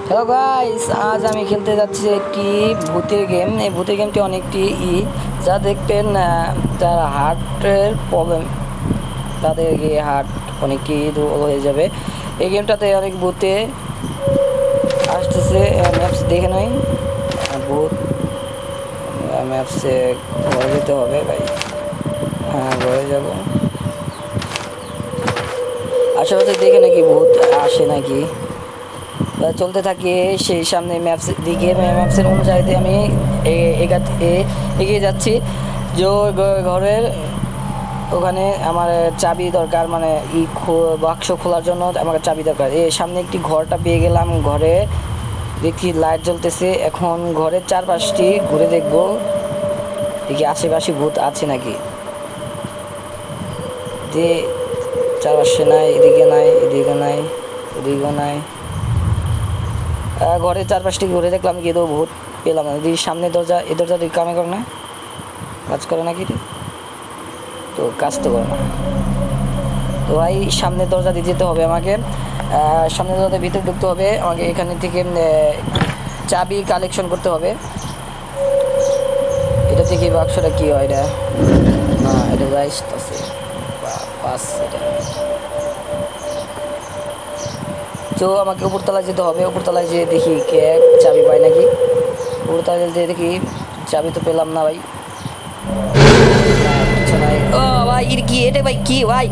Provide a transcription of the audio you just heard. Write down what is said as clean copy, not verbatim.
Hello guys, আজ আমি খেলতে যাচ্ছি একটি ভূতের গেম। এই ভূতের গেমটি অনেকটি যা দেখবেন যারা হার্টের প্রবলেম তাদের গিয়ে হার্ট অনেকটি দুর্বল হয়ে যাবে। এই গেমটাতে অনেক ভূতে আসতেছে। ম্যাপস দেখে নয়, ভূত ম্যাপসে ঘরে যেতে হবে ভাই। হ্যাঁ, ঘরে যাব। আশেপাশে দেখে নাকি ভূত আসে নাকি। চলতে থাকি সেই সামনে ম্যাপস দিকে, ম্যাপসের অনুযায়ী আমি এগিয়ে যাচ্ছি। যে ঘরের ওখানে আমার চাবি দরকার, মানে বাক্স খোলার জন্য আমার চাবি দরকার। সামনে একটি ঘরটা পেয়ে গেলাম। ঘরে দেখি লাইট জ্বলতেছে। এখন ঘরের চারপাশটি ঘুরে দেখবো দেখি আশেপাশে ভূত আছে নাকি। যে চারপাশে নাই, এদিকে নাই, এদিকে নাই, এদিকেও নাই। ঘরের চারপাশটি ঘুরে দেখলাম কিন্তু ভূত পেলাম না। যদি সামনে দরজা, এই দরজা কামে করে না, কাজ করে নাকি, তো কাজ তো করে না। তো ভাই সামনের দরজা দিয়ে যেতে হবে আমাকে। সামনের দরজার ভিতরে ঢুকতে হবে আমাকে। এখানে থেকে চাবি কালেকশন করতে হবে। এটা থেকে বাক্সটা কি হয়, এটা না, এটা রাইস আছে পাস। এটা তো আমাকে উপরতলায় যেতে হবে। উপরতলায় যেয়ে দেখি কে চাবি পায় নাকি। উপরতলায় যেয়ে দেখি চাবি তো পেলাম না ভাই। কিছু নাই। ও ভাই, এটা কি, এটা ভাই কি ভাই,